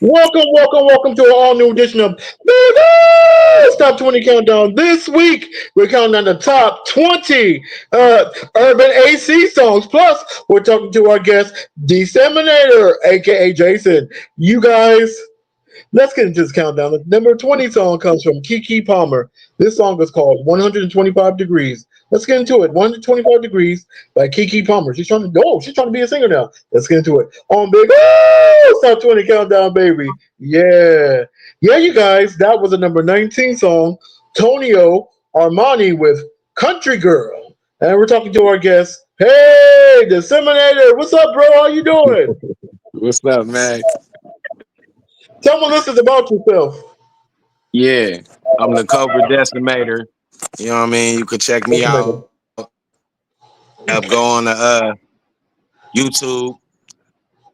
Welcome to an all new edition of the Top 20 Countdown. This week, we're counting down the top 20 urban AC songs. Plus, we're talking to our guest, Decimator, aka Jason. You guys, let's get into this countdown. The number 20 song comes from Kiki Palmer. This song is called 125 Degrees. Let's get into it. 125 Degrees by Kiki Palmer. She's trying to be a singer now. Let's get into it. On Big Top 20 Countdown, baby. Yeah. Yeah, you guys, that was the number 19 song, Tonio Armani with Country Girl. And we're talking to our guest, hey, Disseminator. What's up, bro? How you doing? What's up, man? Tell my listeners about yourself. Yeah, I'm the Cobra Decimator. You know what I mean? You could check me out. Decimator. Go on to YouTube,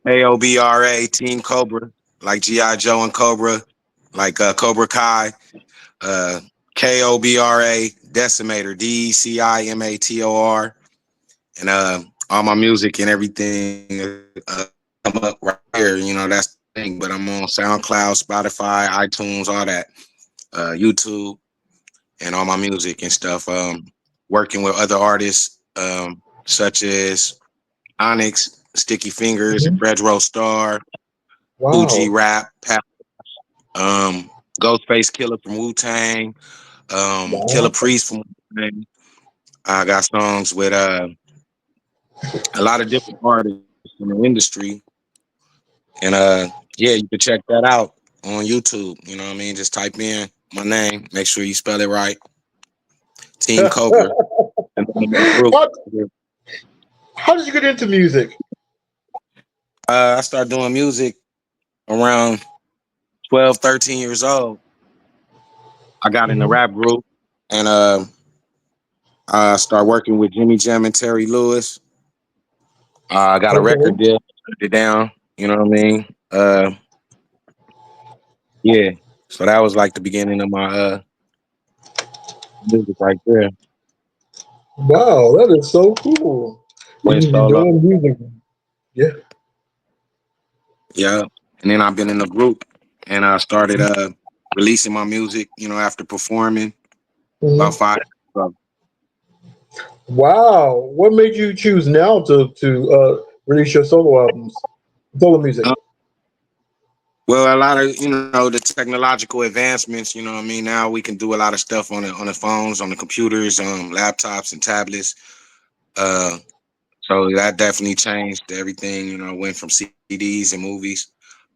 AOBRA Team Cobra, like GI Joe and Cobra, like Cobra Kai, uh, KOBRA Decimator, DECIMATOR, and all my music and everything come up right here. You know that's the thing. But I'm on SoundCloud, Spotify, iTunes, all that, YouTube, and all my music and stuff. Working with other artists such as Onyx, Sticky Fingers, Mhm. Red Rose Star, Fuji Wow. Rap, um, Ghostface Killer from Wu Tang, Killer Wow. Priest from Wu Tang. I got songs with a lot of different artists in the industry, and yeah, you can check that out on YouTube. You know what I mean? Just type in my name, make sure you spell it right. Team Cobra, and the group. how, how did you get into music? I started doing music around 12, 13 years old. I got in the Mhm. rap group and I started working with Jimmy Jam and Terry Lewis. I got a record Okay. deal, put it down. You know what I mean? Yeah. So that was like the beginning of my music right there. Wow, that is so cool. Went You're solo. doing music. Yeah. Yeah. And then I've been in the group and I started releasing my music, you know, after performing about Mhm. 5 years ago. Wow. What made you choose now to release your solo albums, solo music? Well, a lot of the technological advancements. You know, what I mean, now we can do a lot of stuff on the phones, on the computers, laptops, and tablets. Uh, so that definitely changed everything. You know, went from CDs and movies,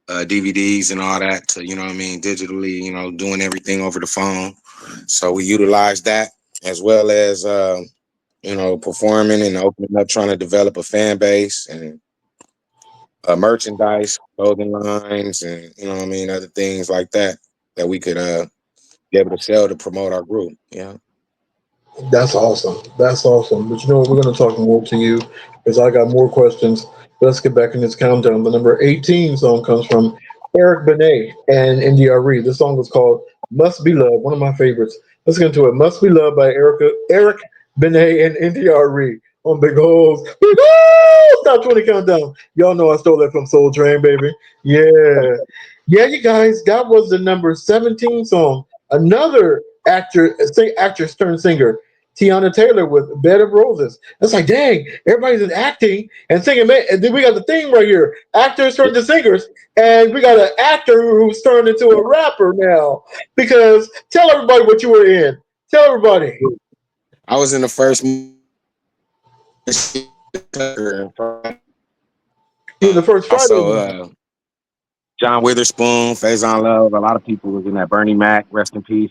DVDs, and all that to what I mean, digitally. You know, doing everything over the phone. So we utilized that as well as performing and opening up, trying to develop a fan base and merchandise, clothing lines, and what I mean, other things like that that we could be able to sell to promote our group. Yeah. That's awesome. That's awesome. But you know what? We're going to talk more to you because I got more questions. Let's get back in this countdown. The number 18 song comes from Eric Benet and NDRE. This song was called Must Be Love, one of my favorites. Let's get into it. Must Be Love by Eric Benet and NDRE on Big Holes. Big Holes! Top 20 countdown. Y'all know I stole that from Soul Train, baby. Yeah. Yeah, you guys, that was the number 17 song. Another actress turned singer. Tiana Taylor with Bed of Roses. It's like, dang, everybody's in acting and singing. Man, and then we got the theme right here. Actors turned to singers. And we got an actor who's turned into a rapper now. Because tell everybody what you were in. Tell everybody. I was in the first Tucker, You were the first Friday also movie. John Witherspoon, Faison Love. A lot of people was in that. Bernie Mac, rest in peace.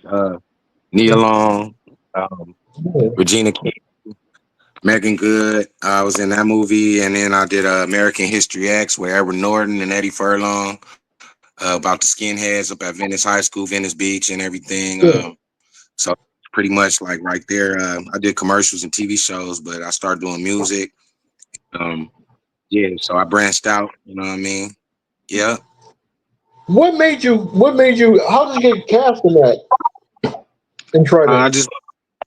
Nia Long, um, Regina King, Megan Good. I was in that movie, and then I did American History X with Edward Norton and Eddie Furlong about the skinheads up at Venice High School, Venice Beach, and everything. Yeah. So pretty much like right there, I did commercials and TV shows, but I started doing music. Um, yeah, so I branched out. You know what I mean? Yeah. How did you get cast in that? In I Friday? just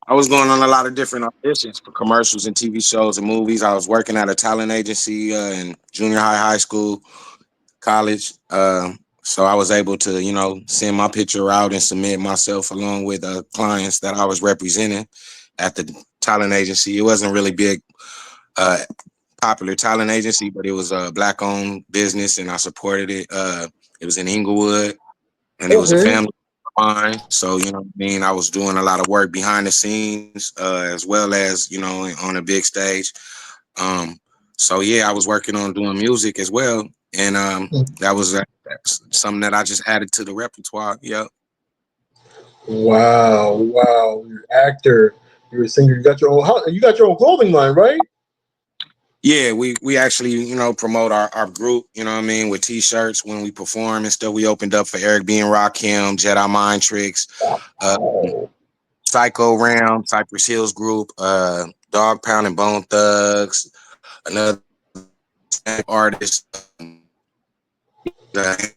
I was going on a lot of different auditions for commercials and TV shows and movies. I was working at a talent agency in junior high, high school, college. So I was able to, send my picture out and submit myself along with clients that I was representing at the talent agency. It wasn't really big, uh, popular talent agency, but it was a black owned business and I supported it. It was in Inglewood and it was a Okay. family of mine. So, what I mean? I was doing a lot of work behind the scenes, as well as, on a big stage. Um, so yeah, I was working on doing music as well. And that was that's something that I just added to the repertoire. Yep. Wow, wow. You're an actor. You're a singer. You got your own clothing line, right? Yeah, we actually, promote our group, what I mean, with t-shirts when we perform and stuff. We opened up for Eric B and Rakim, Jedi Mind Tricks, uh, Oh, Psycho Ram, Cypress Hills Group, Dog Pound and Bone Thugs, another artist, the,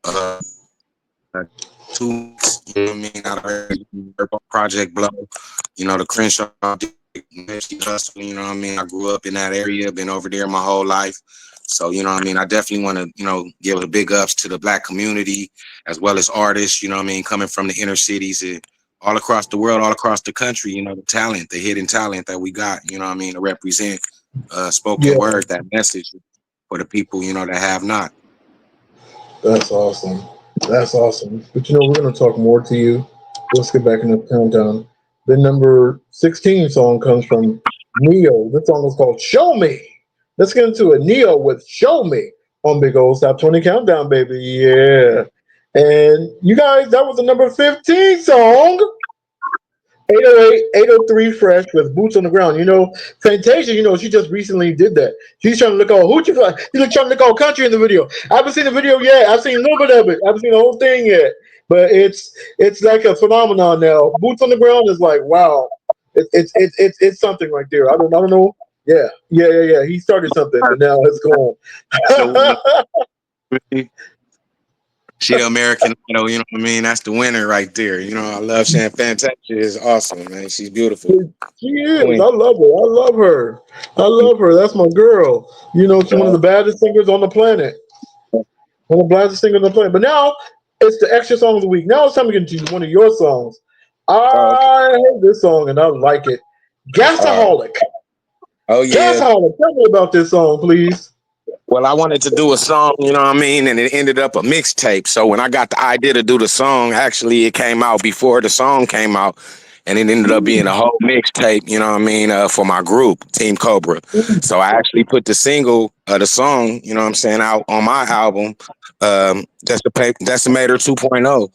uh, 2 weeks, you know what I mean, out of Project Blow, the Crenshaw, Hustle, you know what I mean. I grew up in that area, been over there my whole life. So, what I mean, I definitely want to, give a big ups to the black community as well as artists, you know what I mean, coming from the inner cities and all across the world, all across the country, the talent, the hidden talent that we got, you know what I mean, to represent spoken yeah, word, that message for the people, that have not. that's awesome. That's awesome. But we're going to talk more to you. Let's get back in the countdown. The number 16 song comes from Neo. This song is called Show Me. Let's get into it. Neo with Show Me on Big Old Stop 20 Countdown, baby. Yeah. And you guys, that was the number 15 song. 808, 803 Fresh with Boots on the Ground. Fantasia, she just recently did that. She's trying to look all hoochie. She's trying to look all country in the video. I haven't seen the video yet. I've seen a little bit of it. I haven't seen the whole thing yet. But it's like a phenomenon now. Boots on the Ground is like, wow. It's something right there. I don't know. Yeah. Yeah. He started something and now it's The gone. She the American Idol, you know what I mean? That's the winner right there. I love Shan Fantasia is awesome, man. She's beautiful. She is. Queen. I love her. I love her. I love her. That's my girl. She's one of the baddest singers on the planet. One of the baddest singers on the planet. But now it's the extra song of the week. Now it's time to get into one of your songs. Oh, okay. I heard this song and I like it. Uh, Gasaholic. oh yeah. Gasaholic. Tell me about this song, please. Well, I wanted to do a song, you know what I mean, and it ended up a mixtape. So when I got the idea to do the song, actually it came out before the song came out, and it ended up being a Mm, whole mixtape, you know what I mean, for my group, Team Cobra. mm. So I actually put the single, the song, you know what I'm saying, out on my album, Decimator 2.0,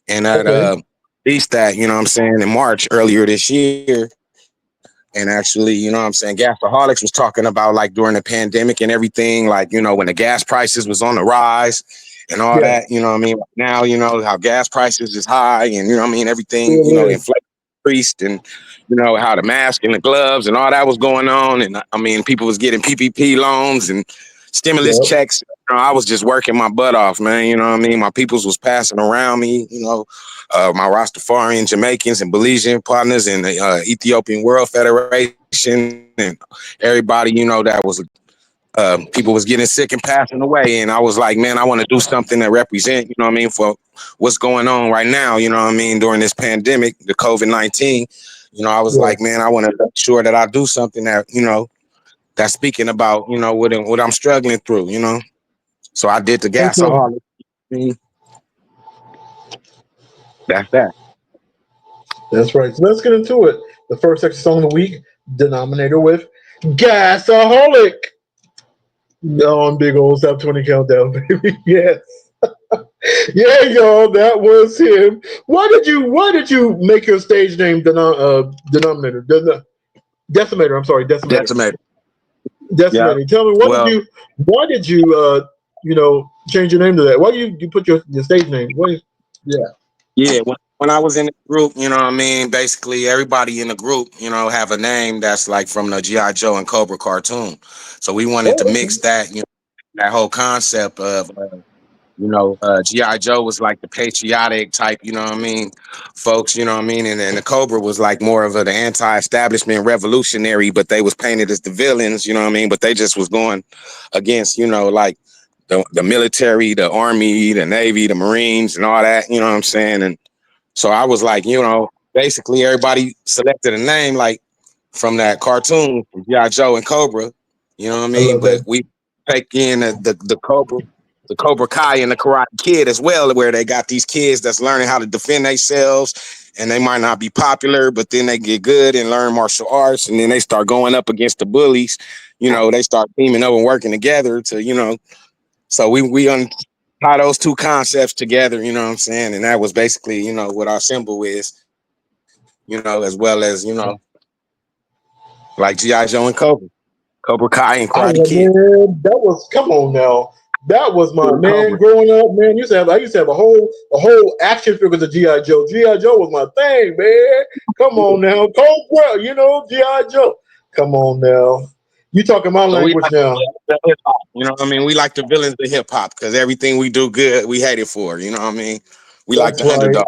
and that Okay. released that, you know what I'm saying, in March earlier this year. And actually, what I'm saying, Gasaholics was talking about like during the pandemic and everything, like, when the gas prices was on the rise and all Yeah. that, you know what I mean? Now, how gas prices is high and, you know what I mean? Everything, It is. inflation increased and, how the mask and the gloves and all that was going on. And I mean, people was getting PPP loans and stimulus Yep. checks. I was just working my butt off, man. You know what I mean? My peoples was passing around me, my Rastafarian, Jamaicans, and Belizean partners, and the Ethiopian World Federation, and everybody, that was people was getting sick and passing away, and I was like, man, I want to do something that represent, you know what I mean, for what's going on right now, you know what I mean, during this pandemic, the COVID-19. I was Yeah. like, man, I want to make sure that I do something that, that's speaking about, what I'm struggling through, So I did the Okay. gasaholic. That's that. That's right. So let's get into it. The first extra song of the week, Denominator with Gasaholic. On Big Old Stop 20 Countdown, baby. Yes. Yeah, y'all, that was him. Why did you make your stage name Denominator? Decimator, I'm sorry, Decimator. Decimator. Yeah. Decimator. Tell me, Well, why did you change your name to that? Why do you put your stage name? Yeah. yeah, when I was in the group, you know what I mean? Basically, everybody in the group, have a name that's like from the G.I. Joe and Cobra cartoon. So we wanted to Oh, mix that, that whole concept of, G.I. Joe was like the patriotic type, you know what I mean? Folks, you know what I mean? And the Cobra was like more of the anti-establishment revolutionary, but they was painted as the villains, you know what I mean? But they just was going against, like the military, the army, the navy, the marines, and all that. You know what I'm saying? And so I was like, basically everybody selected a name like from that cartoon, G.I. Joe and Cobra. You know what I I mean? love But that. we take in the Cobra Kai and the Karate Kid as well, where they got these kids that's learning how to defend themselves, and they might not be popular, but then they get good and learn martial arts, and then they start going up against the bullies. They start teaming up and working together to, so we tie those two concepts together. You know what I'm saying? And that was basically, what our symbol is. As well as like GI Joe and Cobra Kai and I Karate was Kid. man, that was come on now. That was my man Cobra. growing up, man. I used to have a whole action figures of G.I. Joe. G.I. Joe was my thing, man. Come on now. Cobra, G.I. Joe. Come on now. You talking my So we language like now. the hip hop. You know what I mean? We like the villains of hip hop because everything we do good, we hate it for. You know what I mean? We like That's the right. underdog.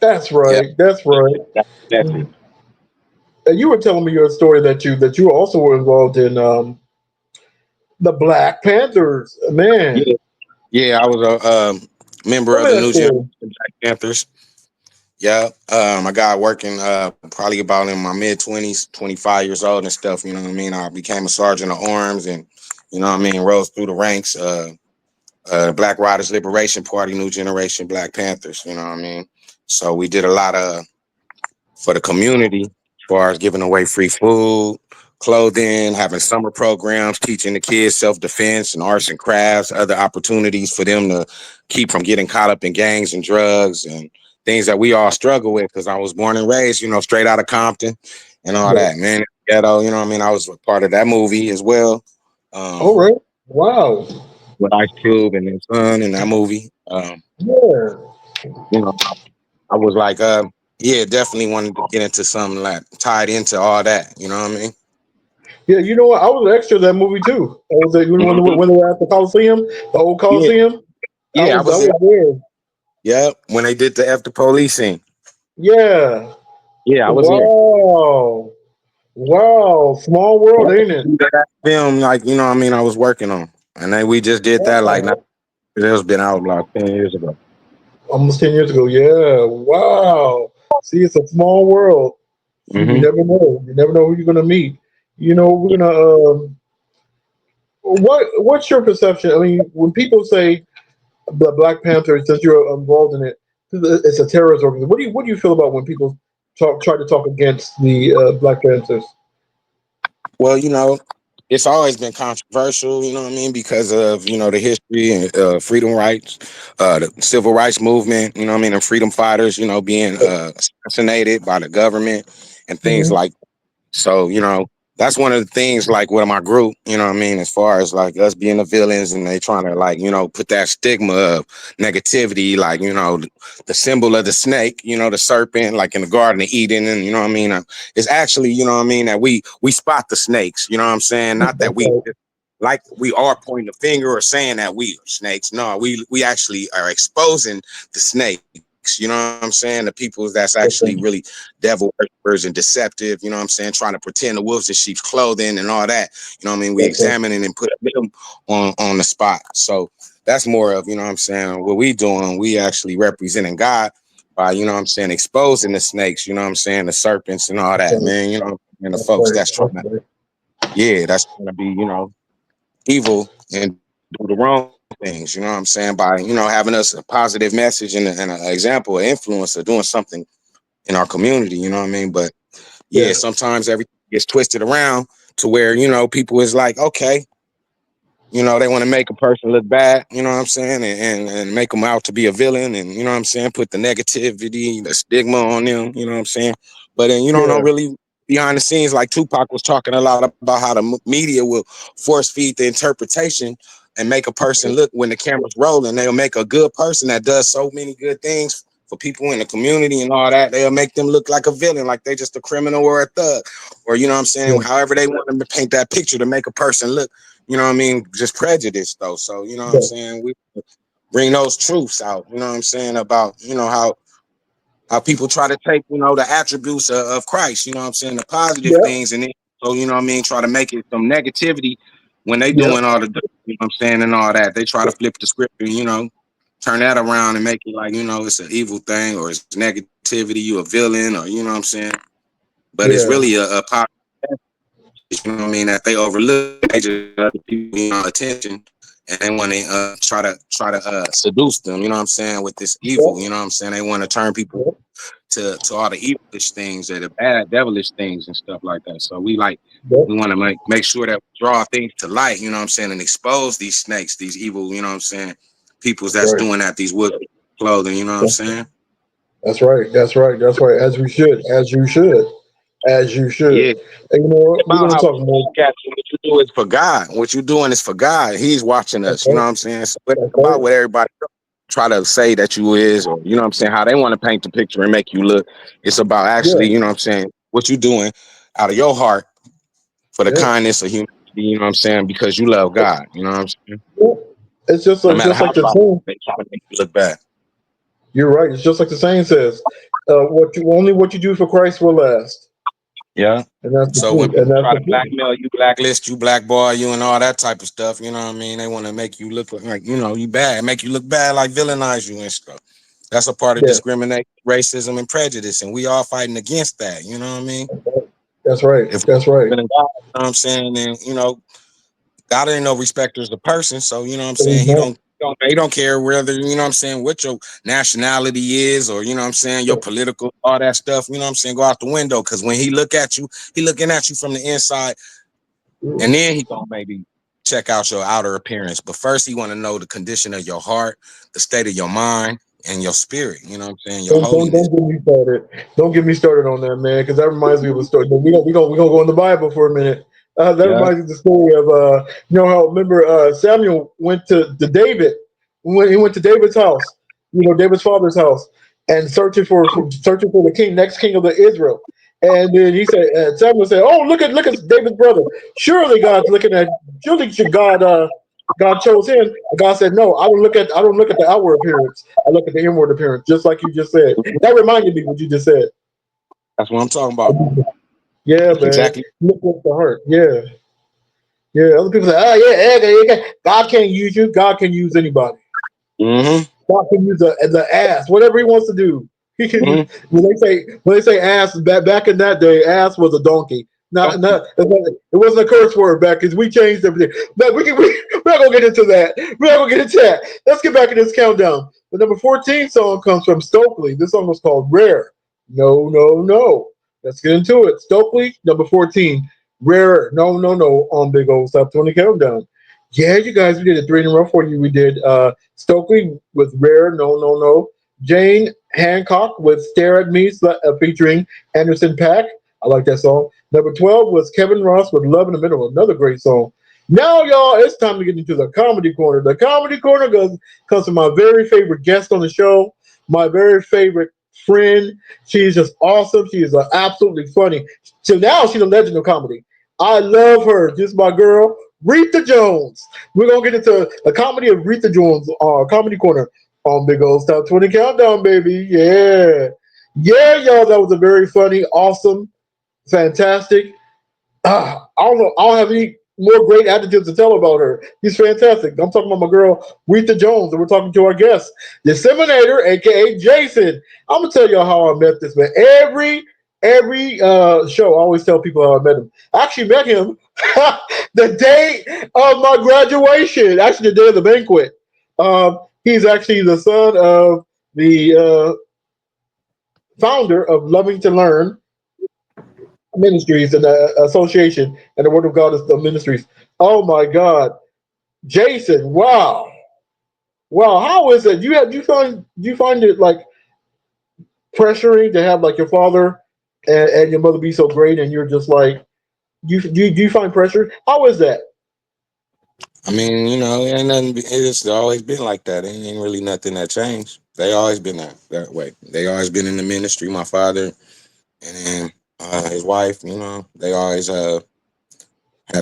That's Yeah, right. That's right. that's it. And you were telling me your story that you also were involved in the Black Panthers. Man, Yeah, yeah. I was a member tell of me the that new generation story. Black Panthers. Yeah, I got working probably about in my mid 20s, 25 years old and stuff. You know what I mean? I became a sergeant of arms and rose through the ranks. Black Riders Liberation Party, New Generation Black Panthers. You know what I mean? So we did a lot of for the community as far as giving away free food, clothing, having summer programs, teaching the kids self-defense and arts and crafts, other opportunities for them to keep from getting caught up in gangs and drugs and things that we all struggle with because I was born and raised, straight out of Compton and all Yeah. that, man. Ghetto, you know what I mean? I was a part of that movie as well. All Um, right. Wow. with Ice Cube and his son in that movie. Yeah. You know, I was like, yeah, definitely wanted to get into something like tied into all that. You know what I mean? Yeah, you know what? I was an extra in that movie too. I was there Mhm. when they were at the Coliseum, the old Yeah, Coliseum. I yeah, I was I was there. was there. Yeah, when they did the after police scene. Yeah. Yeah, I was there. Wow. Wow. Small world, That's ain't it? that film, like what I mean, I was working on, and then we just did that like not. Wow. It was been out like 10 years ago. Almost 10 years ago. Yeah. Wow. See, it's a small world. See, you Hmm. never know. You never know who you're gonna meet. We're gonna. What's your perception? I mean, when people say the Black Panther, since you're involved in it, it's a terrorist organization. What do you feel about when people try to talk against the Black Panthers? Well, it's always been controversial, you know what I mean, because of the history and freedom rights, the civil rights movement, you know what I mean, and freedom fighters, being assassinated by the government and things Mhm. like. So, that's one of the things like with my group, you know what I mean, as far as like us being the villains and they trying to like, put that stigma of negativity, like, the symbol of the snake, the serpent, like in the Garden of Eden. And you know what I mean? It's actually, you know what I mean, that we spot the snakes, you know what I'm saying? Not that That's we right. like we are pointing the finger or saying that we are snakes. No, we actually are exposing the snakes. You know what I'm saying? The people that's actually That's really right. devil worshippers and deceptive. You know what I'm saying? Trying to pretend the wolves in sheep's clothing and all that. You know what I mean? We That's right. examining and put them on the spot. So that's more of what I'm saying. What we doing? We actually representing God by what I'm saying, exposing the snakes. You know what I'm saying? The serpents and all That's that, right. man. And the That's folks right. that's trying That's to right. that's gonna be evil and do the wrong things, you know what I'm saying? By, having us a positive message and an example, an influence of doing something in our community, you know what I mean? But yeah, Yeah. sometimes everything gets twisted around to where, people is like, okay, they want to make a person look bad, you know what I'm saying? And make them out to be a villain and, you know what I'm saying? Put the negativity, the stigma on them, you know what I'm saying? But then, Yeah. really behind the scenes, like Tupac was talking a lot about how the media will force feed the interpretation and make a person look when the camera's rolling. They'll make a good person that does so many good things for people in the community and all that. They'll make them look like a villain, like they just a criminal or a thug, or you know what I'm saying. Yeah. However they want them to paint that picture to make a person look, you know what I mean, just prejudice though. So you know what I'm Yeah. saying. We bring those truths out. You know what I'm saying about how people try to take the attributes of Christ. You know what I'm saying, the positive Yeah. things, and then so you know what I mean, try to make it some negativity when they Yep. doing all the, you know what I'm saying, and all that, they try to flip the script and, turn that around and make it like, it's an evil thing or it's negativity, you a villain, or you know what I'm saying. But it's Yeah. really a positive, you know what I mean, that they overlook. They just other people, attention, and they want to try to seduce them, you know what I'm saying, with this evil, you Yep. know what I'm saying. They want to turn people Yep. to all the evilish things or the bad devilish things and stuff like that. So we Yep. want to make sure that we draw things to light, you know what I'm saying, and expose these snakes, these evil, you know what I'm saying, peoples That's that's right. doing that, these wood clothing, you know what I'm saying. That's right. That's right. That's right. As we should. As you should. As you should. Yeah, And you know what? We're about going to how talk more. look at you. What you do is for God. What you doing is for God. He's watching That's us. You know right. what I'm saying? So it ain't That's about right. what everybody try to say that you is, or you know what I'm saying, how they want to paint the picture and make you look. It's about Yeah. actually, you know what I'm saying, what you doing out of your heart for the Yeah. kindness of humanity. You know what I'm saying? Because you love God. You know what I'm saying? Yeah. No It's matter just how like the far saying. they try to make you look bad. You're right. It's just like the saying says. What you do for Christ will last, Yeah. and that's the So when truth. And people that's try the to truth. blackmail you, blacklist you, blackball you, and all that type of stuff, you know what I mean? They want to make you look like, you bad, make you look bad, like villainize you and stuff. That's a part of Yeah. discrimination, racism, and prejudice, and we all fighting against that. You know what I mean? That's right. If That's we right. believe in God, you know what I'm saying, then God ain't no respecter of the person, so you know what I'm So saying. he's not. He don't care whether you know what I'm saying what your nationality is or you know what I'm saying your political all that stuff. You know what I'm saying go out the window because when he look at you, he looking at you from the inside. And then he gonna maybe check out your outer appearance. But first he wanna know the condition of your heart, the state of your mind, and your spirit. You know what I'm saying? Your holiness. Don't get me started. Don't get me started on that, man, because that reminds me of a story. We gonna go in the Bible for a minute. That Yeah. reminds me of the story of how remember Samuel went to David when he went to David's house, David's father's house, and searching for the next king of the Israel. And then Samuel said, "Oh, look at David's brother. Surely God's looking at. Surely God chose him." And God said, "No, I don't look at the outward appearance. I look at the inward appearance," just like you just said. That reminded me what you just said. That's what I'm talking about. Yeah, man. Exactly. Look at the heart. Yeah, yeah. Other people say, "Oh, yeah, yeah, yeah. God can't use you. God can use anybody. Mm-hmm. God can use the ass, whatever He wants to do. He can use." Mm-hmm. When they say ass, back in that day, ass was a donkey. Not it wasn't a curse word back because we changed everything. But we're not gonna get into that. We're not gonna get into that. Let's get back in this countdown. The number 14 song comes from Stokely. This song was called Rare. No, no, no. Let's get into it. Stokely, number 14. Rare. No, no, no. On Big Old Stop 20 Countdown. Yeah, you guys, we did a three in a row for you. We did Stokely with Rare. No, no, no. Jane Hancock with Stare at Me, featuring Anderson Paak. I like that song. Number 12 was Kevin Ross with Love in the Middle, another great song. Now, y'all, it's time to get into the comedy corner. The comedy corner comes from my very favorite guest on the show, my very favorite friend. She's just awesome. She is absolutely funny. So now she's a legend of comedy. I love her. Just my girl, Rita Jones. We're gonna get into a comedy of Rita Jones, comedy corner on Big Old Top 20 Countdown, baby. Yeah. Yeah, y'all, that was a very funny, awesome, fantastic. I don't know. I don't have any more great adjectives to tell about her. She's fantastic. I'm talking about my girl Rita Jones, and we're talking to our guest, Decimator, aka Jason. I'm gonna tell y'all how I met this man. Every show, I always tell people how I met him. I actually met him the day of my graduation. Actually, the day of the banquet. He's actually the son of the founder of Loving to Learn Ministries and the association, and the Word of God is the ministries. Oh my God, Jason! Wow, wow. How is it? Do you find it like pressuring to have like your father and your mother be so great, and you're just like do you find pressure? How is that? I mean, it ain't nothing. It's always been like that. It ain't really nothing that changed. They always been that way. They always been in the ministry. My father and then his wife. They always had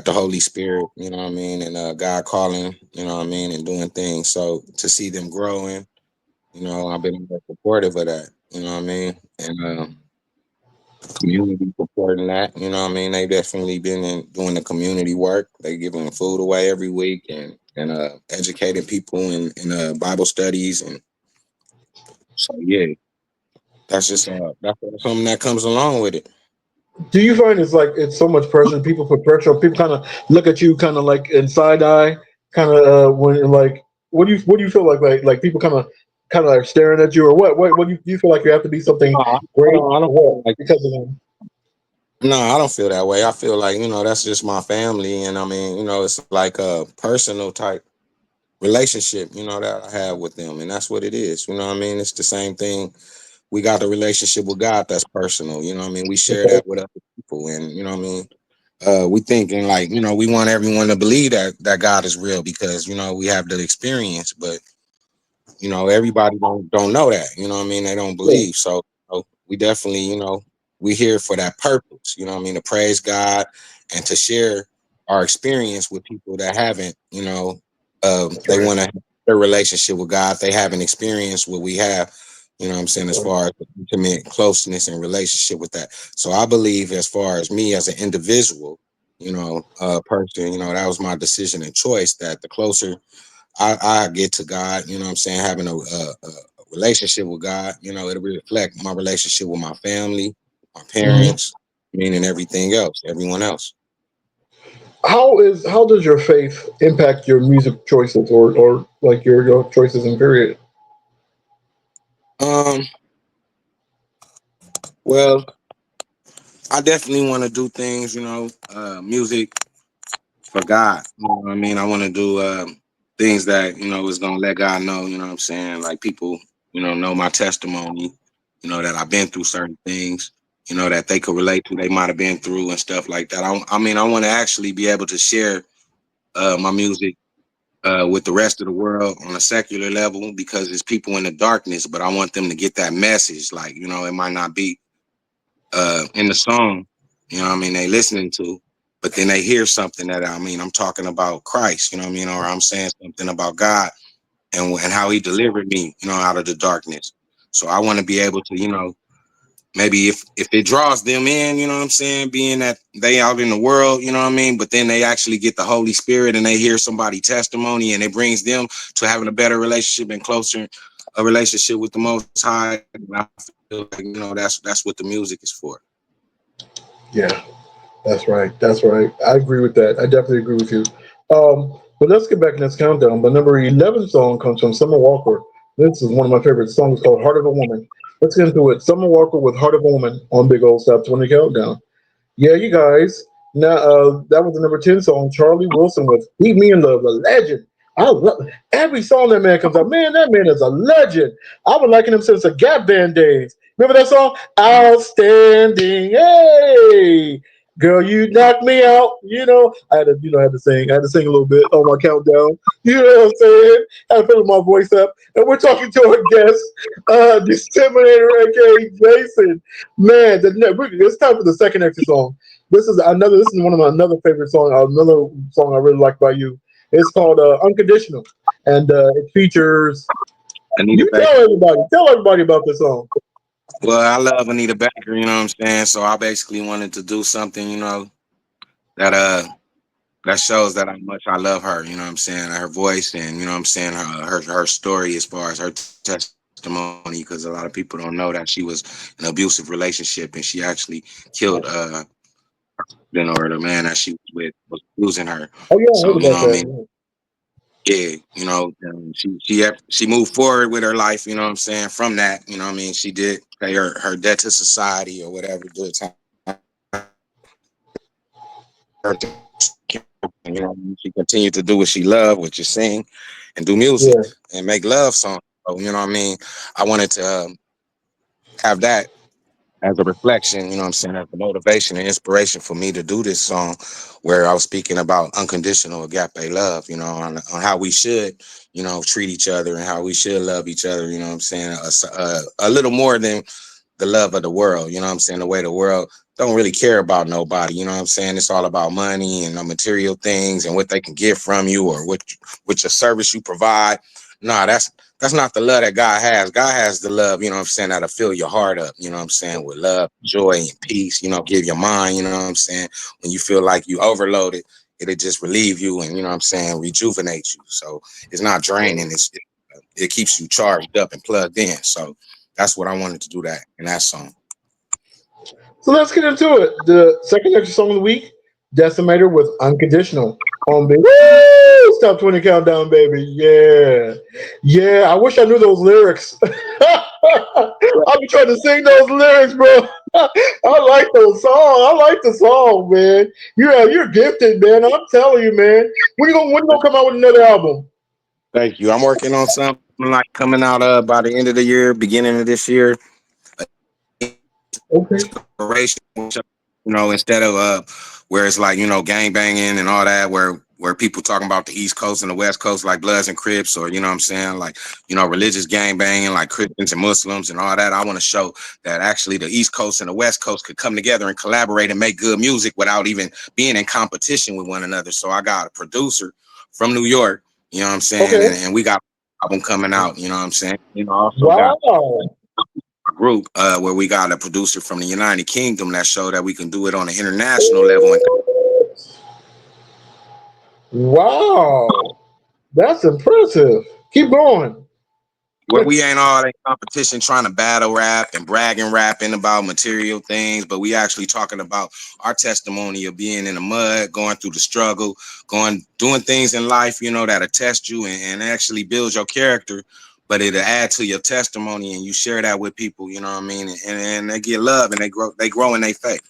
the Holy Spirit. You know what I mean, and God calling. You know what I mean, and doing things. So to see them growing, I've been more supportive of that. You know what I mean, and community supporting that. You know what I mean? They definitely been doing the community work. They giving food away every week and educating people in Bible studies. And so yeah, that's just that's something that comes along with it. Do you find it's like it's so much pressure? People put pressure. People kind of look at you, kind of like in side eye, kind of when like what do you feel like people kind of like staring at you or what do you feel like you have to be something No, great I don't or feel what like because of them? no, I don't feel that way. I feel like that's just my family, and I mean it's like a personal type relationship that I have with them, and that's what it is. You know what I mean? It's the same thing. We got a relationship with God that's personal. You know what I mean? We share Okay, that with other people, and you know what I mean. We thinking like we want everyone to believe that God is real because we have the experience, but everybody don't know that. You know what I mean? They don't yeah, believe. So we definitely we here for that purpose. You know what I mean? To praise God and to share our experience with people that haven't. that's They right. want to have their relationship with God. They haven't experienced what we have. You know what I'm saying? That's As right. far as the intimate closeness and relationship with that. So I believe, as far as me as an individual, person, that was my decision and choice. That the closer I get to God, you know what I'm saying, having a relationship with God, it'll reflect my relationship with my family, my Mhm. parents, meaning everything else, everyone else. How does your faith impact your music choices or like your choices in period? Um, well, I definitely want to do things, music for God. You know what I mean? I want to do things that, is going to let God know, you know what I'm saying? Like people, know my testimony, that I've been through certain things, that they could relate to, they might have been through and stuff like that. I mean, I want to actually be able to share my music with the rest of the world on a secular level because it's people in the darkness, but I want them to get that message. Like, it might not be in the song, what I mean, they listening to, but then they hear something that I'm talking about Christ, you know what I mean, or I'm saying something about God and how He delivered me, out of the darkness. So I want to be able to, maybe if it draws them in, you know what I'm saying, being that they out in the world, you know what I mean, but then they actually get the Holy Spirit and they hear somebody testimony and it brings them to having a better relationship and closer a relationship with the Most High. And I feel like that's what the music is for. Yeah. That's right. That's right. I agree with that. I definitely agree with you. But let's get back in this countdown. The number 11 song comes from Summer Walker. This is one of my favorite songs called Heart of a Woman. Let's get into it. Summer Walker with Heart of a Woman on Big Old Stop 20 Countdown. Yeah, you guys. Now that was the number 10 song. Charlie Wilson with "Keep Me in Love," a legend. I love every song that man comes out. Man, that man is a legend. I've been liking him since the Gap Band days. Remember that song? Outstanding. Hey, girl, you knocked me out. I had to sing. I had to sing a little bit on my countdown. You know what I'm saying? I had to put my voice up. And we're talking to our guest, Decimator, aka Jason. Man, it's time for the second extra song. This is one of my another favorite song. Another song I really like by you. It's called "Unconditional," and it features. Anita You Baker. tell everybody about this song. Well, I love Anita Baker, you know what I'm saying? So I basically wanted to do something, that that shows that how much I love her, you know what I'm saying? Her voice and you know what I'm saying, her story as far as her testimony, because a lot of people don't know that she was in an abusive relationship and she actually killed or the man that she was with was abusing her. Oh yeah, I So, heard about I mean, that. yeah, she moved forward with her life, you know what I'm saying, from that, I mean, she did pay her debt to society or whatever good she continued to do what she loved, which is sing and do Yeah, music yeah, and make love songs. So, what I mean? I wanted to have that as a reflection, you know what I'm saying, as a motivation and inspiration for me to do this song where I was speaking about unconditional agape love, on how we should, treat each other and how we should love each other, you know what I'm saying, a little more than the love of the world, you know what I'm saying, the way the world don't really care about nobody, you know what I'm saying, it's all about money and material things and what they can get from you or what your service you provide. Nah, that's not the love that God has. God has the love, you know what I'm saying, that'll fill your heart up, you know what I'm saying, with love, joy, and peace, you know, give your mind, you know what I'm saying. When you feel like you overloaded, it'll just relieve you and, you know what I'm saying, rejuvenate you. So it's not draining, it keeps you charged up and plugged in. So that's what I wanted to do that in that song. So let's get into it. The second extra song of the week, Decimator with Unconditional on Big Woo! Top 20 Countdown, baby. Yeah. Yeah, I wish I knew those lyrics. I'll be trying to sing those lyrics, bro. I like those songs. I like the song, man. You're gifted, man. I'm telling you, man. When you gonna come out with another album? Thank you. I'm working on something like coming out by the end of the year, beginning of this year. Okay. Inspiration, you know, instead of where it's like, you know, gang banging and all that, where people talking about the East Coast and the West Coast like Bloods and Crips, or you know what I'm saying, like, you know, religious gang banging like Christians and Muslims and all that. I want to show that actually the East Coast and the West Coast could come together and collaborate and make good music without even being in competition with one another. So I got a producer from New York, you know what I'm saying, Okay. and we got an album coming out, you know what I'm saying. You know, I also got Wow. group where we got a producer from the United Kingdom that showed that we can do it on an international level and Wow. That's impressive. Keep going. where we ain't all in competition trying to battle rap and bragging rapping about material things, but we actually talking about our testimony of being in the mud, going through the struggle, doing things in life, you know, that'll test you and actually build your character, but it'll add to your testimony and you share that with people, you know what I mean? And they get love and they grow in their faith.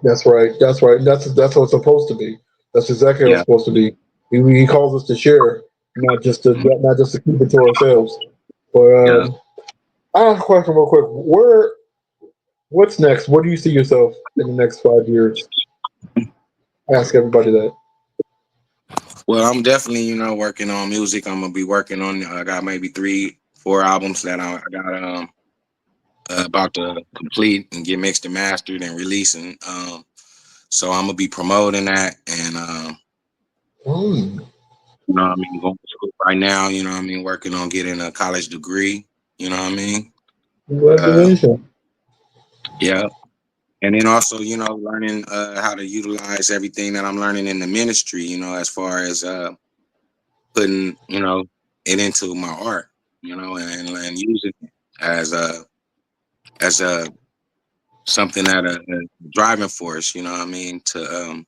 That's right. That's right. That's what it's supposed to be. That's exactly how it's Yeah. supposed to be. He calls us to share, not just to keep it to ourselves. But Yeah. I have a question real quick. What's next? Where do you see yourself in the next 5 years? Ask everybody that. Well, I'm definitely, you know, working on music. I'm gonna be working on. I got maybe 3, 4 albums that I got about to complete and get mixed and mastered and releasing. So I'm gonna be promoting that, and Mm, you know, what I mean, going to school right now. You know, what I mean, working on getting a college degree. You know, what I mean, um, congratulations. yeah, and then also, you know, learning how to utilize everything that I'm learning in the ministry. You know, as far as putting, you know, it into my art, you know, and using it as a something that a driving force, you know what I mean, to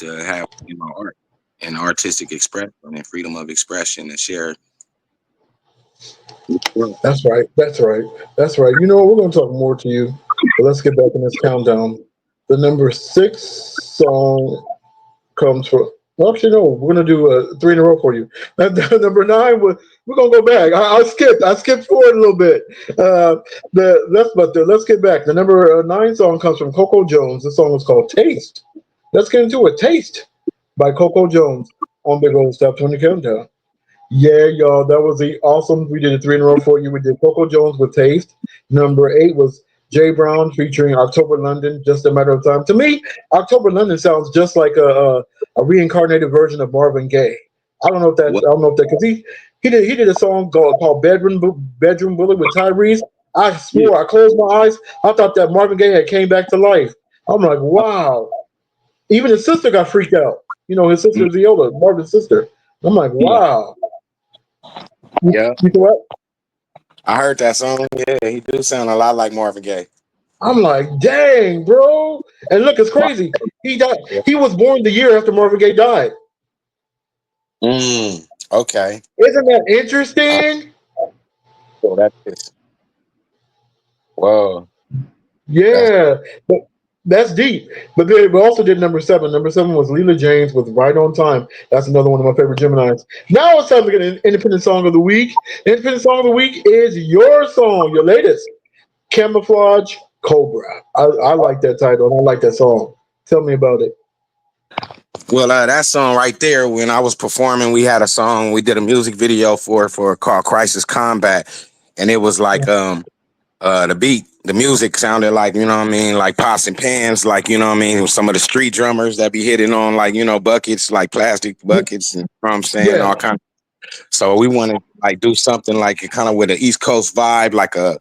have in my art and artistic expression and freedom of expression and share. That's right. That's right. That's right. You know what? We're going to talk more to you, but let's get back in this countdown. The number 6 song comes from. Well, actually, no. We're gonna do three in a row for you. Number 9. We're gonna go back. I skipped. I skipped forward a little bit. Let's get back. The number 9 song comes from Coco Jones. The song is called "Taste." Let's get into it. "Taste" by Coco Jones on Big Old Stop 20 Countdown. Yeah, y'all, that was the awesome. We did a 3 in a row for you. We did Coco Jones with "Taste." Number 8 was Jay Brown featuring October London. Just a matter of time. To me, October London sounds just like a reincarnated version of Marvin Gaye. I don't know if that's. What? I don't know if that because he did a song called Bedroom Bully with Tyrese. I Yeah. swore I closed my eyes. I thought that Marvin Gaye had came back to life. I'm like, wow. Even his sister got freaked out. You know, his sister Mm, Viola, Marvin's sister. I'm like, yeah. wow. Yeah. You know what? I heard that song. Yeah, he do sound a lot like Marvin Gaye. I'm like, dang, bro. And look, it's crazy. He died. Yeah. He was born the year after Marvin Gaye died. Okay. Isn't that I, interesting? so that is whoa. That's Yeah, but that's deep. But we also did number 7. Number 7 was Leela James with "Right on Time." That's another one of my favorite Geminis. Now it's time to get an independent song of the week. Independent song of the week is your song, your latest, "Camouflage Cobra." I like that title and I like that song. Tell me about it. well, that song right there. When I was performing, we had a song. We did a music video for called "Crisis Combat," and it was like the beat, the music sounded like, you know what I mean, like pots and pans, like, you know what I mean, some of the street drummers that be hitting on like, you know, buckets, like plastic buckets, and you know what I'm saying, Yeah, all kind. So we want to like do something like kind of with an East Coast vibe, like a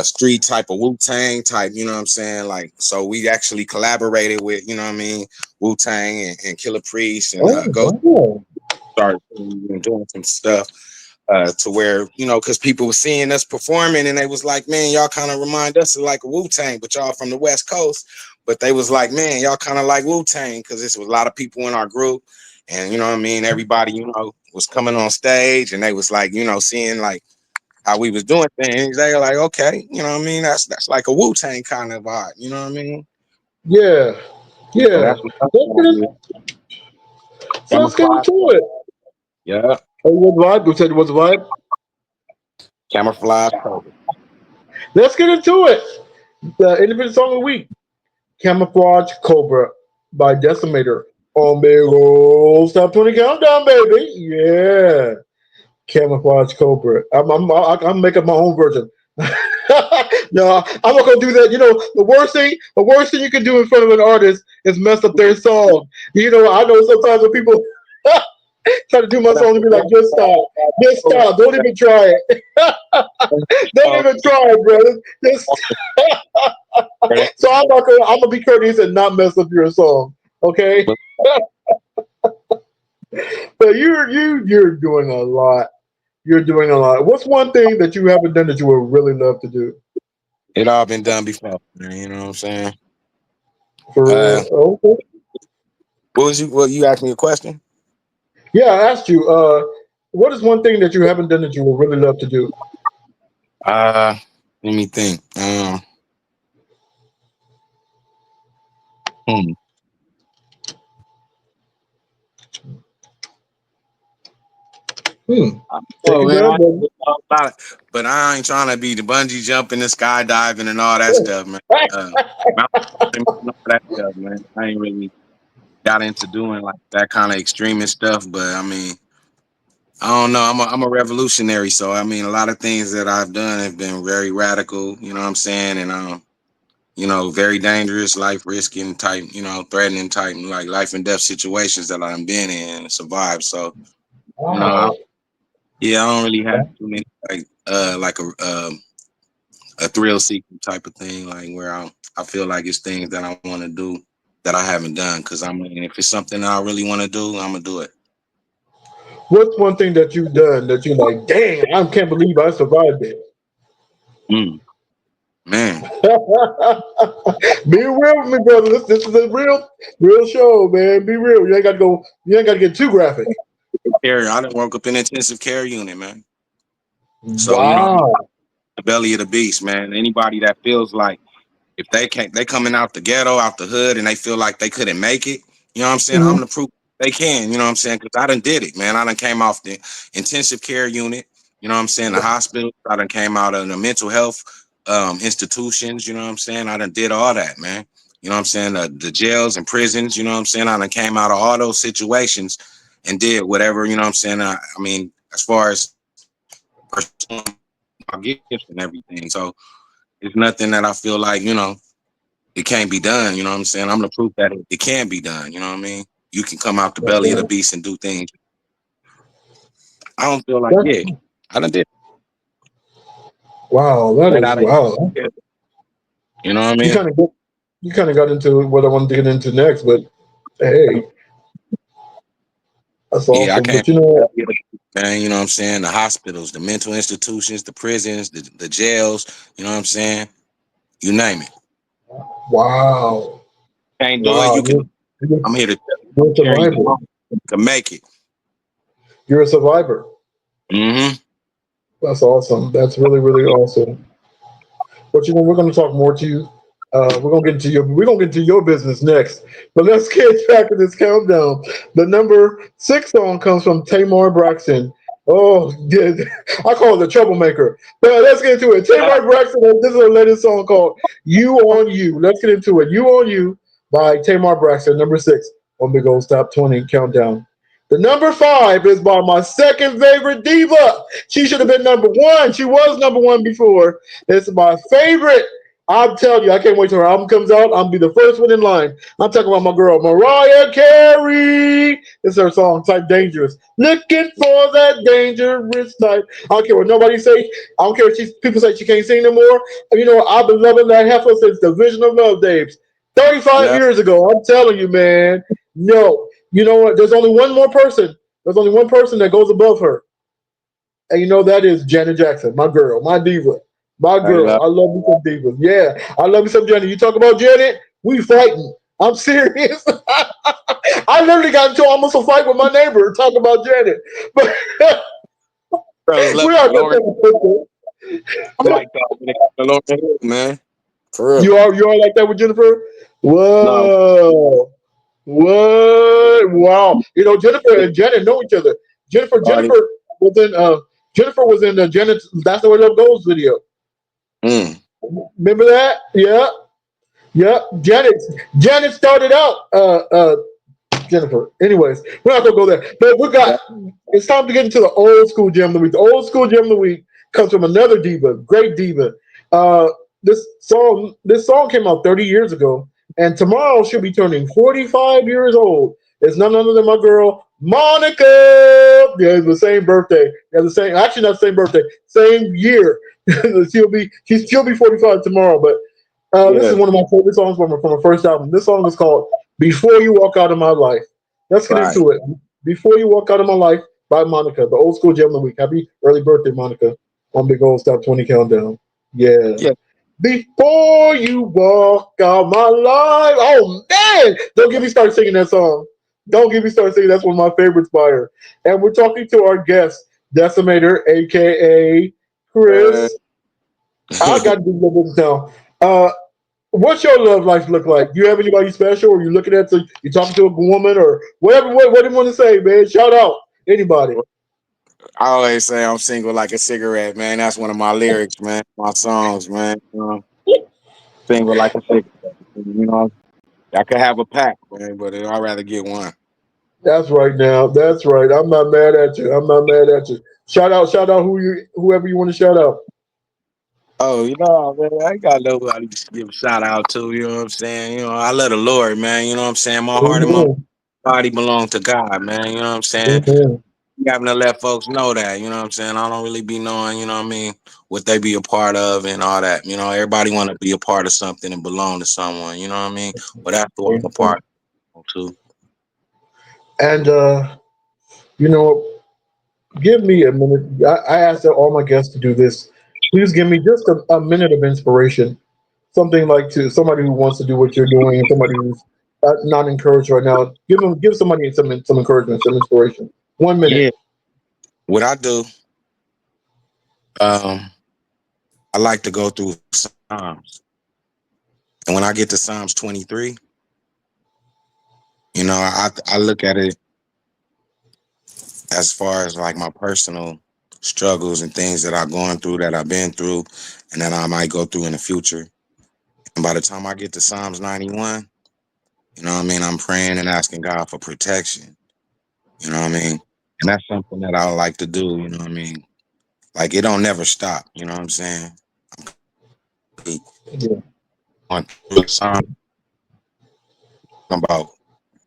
street type of Wu Tang type. You know what I'm saying? Like, so we actually collaborated with, you know what I mean, Wu Tang and Killer Priest and Oh, Ghost wow. started doing some stuff to where, you know, because people were seeing us performing and they was like, man, y'all kind of remind us of like a Wu Tang, but y'all from the West Coast. But they was like, man, y'all kind of like Wu Tang because this was a lot of people in our group, and you know what I mean. Everybody, you know, was coming on stage and they was like, you know, seeing like how we was doing things. They were like, okay, you know what I mean. That's like a Wu Tang kind of vibe. You know what I mean? Yeah, So yeah. that's what I'm Let's get, doing. so let's get Camouflage. into it. Yeah, Oh, what vibe? You said what's the vibe? camouflage. Cover. Let's get into it. The independent song of the week, Camouflage Cobra by Decimator. On Big Ol' Stop 20 Countdown, baby. Yeah. Camouflage Cobra. I'm making my own version. No, I'm not gonna do that. You know, the worst thing you can do in front of an artist is mess up their song. You know, I know sometimes when people try to do my song and be like, just stop, don't even try it, don't even try it, brother. Just so I'm gonna be courteous and not mess up your song, okay? But you're doing a lot. You're doing a lot. What's one thing that you haven't done that you would really love to do? It all been done before, man. You know what I'm saying? For Uh, real? Okay. what was you? Well, you asked me a question. Yeah, I asked you. What is one thing that you haven't done that you would really love to do? Uh, Let me think. Hmm. Hmm. Take Oh a man, breath, brother. but I ain't trying to be the bungee jumping and skydiving and all that stuff, man. Uh, mountain climbing and all that stuff, man. I ain't really got into doing like that kind of extremist stuff, but I mean, I don't know. I'm a revolutionary, so I mean, a lot of things that I've done have been very radical. You know what I'm saying? And you know, very dangerous, life risking type, you know, threatening type, like life and death situations that I've been in and survived. So, you know, Wow. yeah, I don't really have too many like a thrill seeking type of thing, like where I feel like it's things that I want to do that I haven't done. Because I mean, if it's something I really want to do, I'm gonna do it. What's one thing that you've done that you're like, dang, I can't believe I survived it? Mm, man, Be real with me, brother. This is a real show, man. Be real. You ain't got to go. You ain't got to get too graphic. care. I didn't work up in intensive care unit, man. So you know, I'm Wow. the belly of the beast, man. Anybody that feels like if they can't, they coming out the ghetto, out the hood, and they feel like they couldn't make it. You know what I'm saying? I'm Mhm. the proof they can. You know what I'm saying? Because I done did it, man. I done came off the intensive care unit. You know what I'm saying? The hospital. I done came out of the mental health institutions. You know what I'm saying? I done did all that, man. You know what I'm saying? The jails and prisons. You know what I'm saying? I done came out of all those situations and did whatever. You know what I'm saying? I mean, as far as pursuing my gifts and everything. So it's nothing that I feel like it can't be done. You know what I'm saying? I'm the proof that it can be done. You know what I mean? You can come out the belly of the beast and do things. I don't feel like, That's, yeah, I done did wow, that that is out of, wow. you know what I You mean? kind of get, you kind of got into what I wanted to get into next, but hey, that's Yeah, I awesome. came, But you know what? man, you know what I'm saying? The hospitals, the mental institutions, the prisons, the jails, you know what I'm saying? You name it. Wow, Can't do it, wow, you can. you're, I'm here to you're a carry you survivor. along to make it. You're a survivor. Mm-hmm. That's awesome. That's really awesome. But you know, we're going to talk more to you. We're gonna get into your business next. But let's get back to this countdown. The number 6 song comes from Tamar Braxton. Oh, yeah, I call it the troublemaker. But let's get into it. Tamar Braxton. This is her latest song called "You on You." Let's get into it. "You on You" by Tamar Braxton. Number 6 on Big Old Stop 20 countdown. The number 5 is by my second favorite diva. She should have been number 1. She was number 1 before. It's my favorite. I'm telling you, I can't wait till her album comes out. I'm gonna be the first one in line. I'm talking about my girl Mariah Carey. It's her song, type dangerous. Looking for that dangerous type. I don't care what nobody say. I don't care if people say she can't sing no more. You know, I've been loving that heifer since the Vision of Love days. 35 Yeah, years ago. I'm telling you, man. No. You know what? There's only one more person. There's only one person that goes above her. And you know that is Janet Jackson, my girl, my diva, my I girl. love. I love me some divas. Yeah, I love me some Janet. You talk about Janet, we fighting. I'm serious. I literally got into almost a fight with my neighbor talking about Janet. But Brothers love we are Lord. just I'm like that when it comes to Lord Hill, man. For real. you are like that with Jennifer. No, Whoa, what? Wow. You know Jennifer it's and Janet know each other. Jennifer party. Jennifer was in Jennifer was in the Janet. That's the way Love Goes video. Mm. Remember that? Yeah. Yep, Janet started out Jennifer. Anyways, we're not gonna go there. But we got it's time to get into the old school gem of the week. The old school gem of the week comes from another diva, great diva. Uh this song came out 30 years ago, and tomorrow she'll be turning 45 years old. It's none other than my girl Monica. Yeah, it's the same birthday. Yeah, the same actually not the same birthday, same year. she'll be 45 tomorrow, but this Yeah, is one of my favorite songs from her first album. This song is called "Before You Walk Out of My Life." Let's get right. into it. "Before You Walk Out of My Life" by Monica, the old school gem of the week. Happy early birthday, Monica! On Big Old Stop 20 Countdown. Yeah. Yeah, Before you walk out my life. Oh man! Don't get me started singing that song. Don't get me started singing. That's one of my favorites by her. And we're talking to our guest, Decimator, aka man. Chris. I got to do a little bit now. What's your love life look like? Do you have anybody special, or you looking at you talking to a woman, or whatever? What do you want to say, man? Shout out anybody. I always say I'm single like a cigarette, man. That's one of my lyrics, man. My songs, man. Single like a cigarette. You know, I could have a pack, man, but I'd rather get one. That's right now. That's right. I'm not mad at you. I'm not mad at you. Shout out whoever you want to shout out. Oh, man, I ain't got nobody to give a shout out to. You know what I'm saying? I love the Lord, man. You know what I'm saying? My heart and my Amen. body belong to God, man. You know what I'm saying? Amen. Having to let folks know that, you know what I'm saying? I don't really be knowing, you know what I mean, what they be a part of and all that. Everybody want to be a part of something and belong to someone, you know what I mean? But that's who I'm a Amen. part of too. And you know, give me a minute. I asked all my guests to do this. Please give me just a minute of inspiration. Something like to somebody who wants to do what you're doing, and somebody who's not encouraged right now. Give somebody some encouragement, some inspiration. 1 minute. Yeah. What I do, um, I like to go through Psalms. And when I get to Psalms 23, I look at it as far as like my personal struggles and things that I've gone through, that I've been through, and that I might go through in the future. And by the time I get to Psalms 91, you know what I mean, I'm praying and asking God for protection. You know what I mean? And that's something that I like to do, you know what I mean? Like it don't never stop, you know what I'm saying? Be Yeah. going through the Psalm about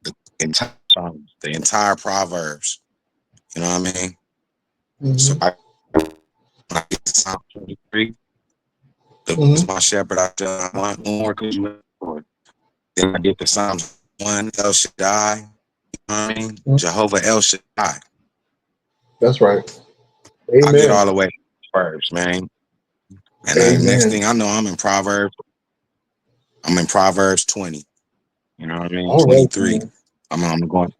the entire Psalms, the entire Proverbs. You know what I mean? So Hmm. when I get to Psalm 23, the Lord is Hmm. my shepherd, I shall not want no more because you are the Lord. Then I get to Psalms 1, El Shaddai, you know what I mean? Jehovah El Shaddai. That's right. I get Amen. all the way to Proverbs, man. And then next Amen. thing I know, I'm in Proverbs 20. You know what I mean? All right, 23. man. I'm going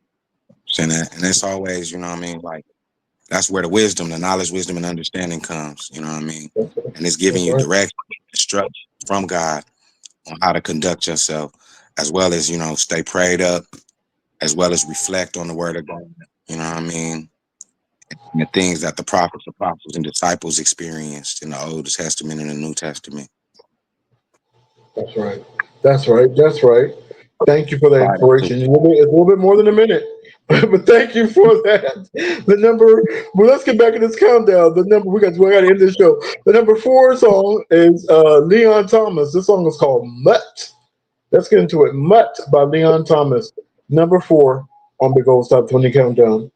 saying that. And it's always, you know what I mean? Like that's where the wisdom, the knowledge, wisdom, and understanding comes. You know what I mean? That's right. And it's giving That's you right. direct instruction from God on how to conduct yourself, as well as, stay prayed up, as well as reflect on the word of God. You know what I mean? And the things that the prophets, apostles, and disciples experienced in the Old Testament and the New Testament. That's right. That's right. That's right. Thank you for the Apply that to inspiration. It's a little bit more than a minute. But thank you for that. The number. Well, let's get back in this countdown. The number we got to end this show. The number four song is Leon Thomas. This song is called "Mutt." Let's get into it. "Mutt" by Leon Thomas. Number four on the Gold Stop 20 countdown.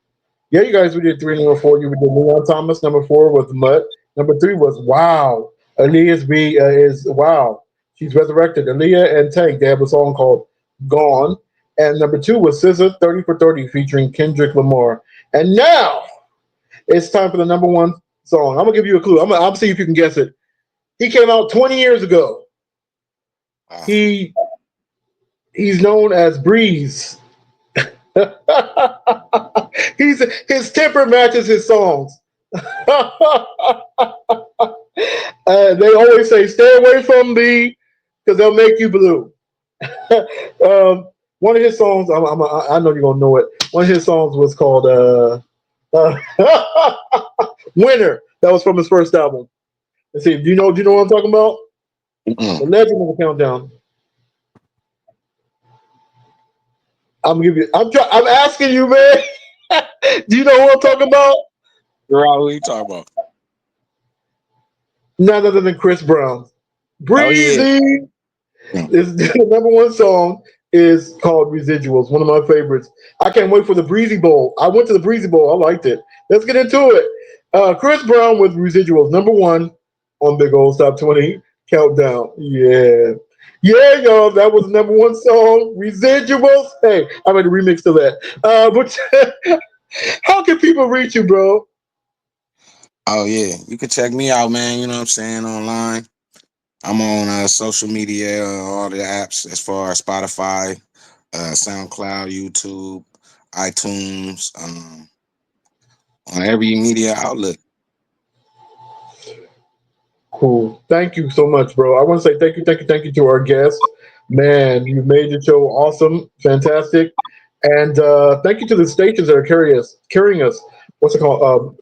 Yeah, you guys, we did three. Number four, you did Leon Thomas. Number four was "Mutt." Number three was "Wow." Aaliyah's B is "Wow." She's resurrected. Aaliyah and Tank. They have a song called "Gone." And number two was "Scissor 30 for 30" featuring Kendrick Lamar. And now it's time for the number one song. I'm gonna give you a clue. I'm gonna see if you can guess it. He came out 20 years ago. Wow. He he's known as Breeze. His temper matches his songs. They always say, "Stay away from me," because they'll make you blue. One of his songs, I know you're gonna know it. One of his songs was called "Winner." That was from his first album. Let's see. Do you know what I'm talking about? Mm-mm. The Legend of the Countdown. I'm gonna give you. I'm asking you, man. Do you know what I'm talking about? Girl, who you talking about? None other than Chris Brown. Oh yeah. Breezy. Mm. This the number one song is called Residuals, one of my favorites. I can't wait for the Breezy Bowl. I went to the Breezy Bowl. I liked it. Let's get into it. Chris Brown with Residuals, number one on Big Old Stop 20 Countdown. Yeah. Yeah, y'all, that was the number one song, Residuals. Hey, I made a remix to that. But how can people reach you, bro? Oh yeah. You can check me out, man. You know what I'm saying, online. I'm on social media, all the apps as far as Spotify, SoundCloud, YouTube, iTunes, on every media outlet. Cool. Thank you so much, bro. I want to say thank you to our guest. Man, you made the show awesome, fantastic, and thank you to the stations that are carrying us. What's it called?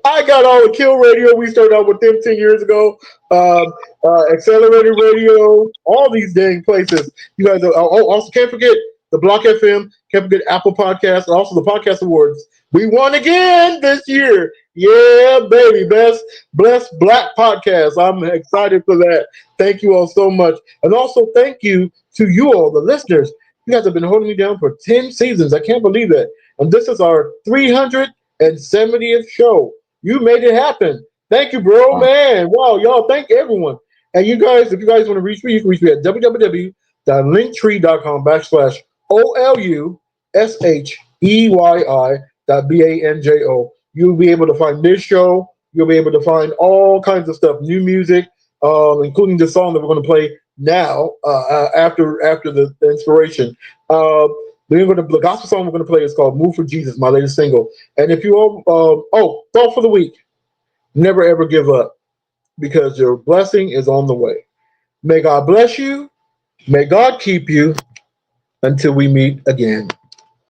I got all the Kill Radio. We started out with them 10 years ago. Accelerated Radio, all these dang places. You guys. Also, can't forget the Block FM. Can't forget Apple Podcasts. And also the Podcast Awards. We won again this year. Yeah, baby, best blessed Black podcast. I'm excited for that. Thank you all so much, and also thank you to you all, the listeners. You guys have been holding me down for 10 seasons. I can't believe that. And this is our 370th show. You made it happen. Thank you, bro, Wow. man. Wow, y'all, thank everyone. And you guys, if you guys want to reach me, you can reach me at www.linktr.com/OLUSHEYI.BANJO. You'll be able to find this show. You'll be able to find all kinds of stuff, new music, including the song that we're going to play now after the inspiration. The gospel song we're going to play is called "Move for Jesus," my latest single. And if you all, thought for the week: never ever give up because your blessing is on the way. May God bless you. May God keep you until we meet again.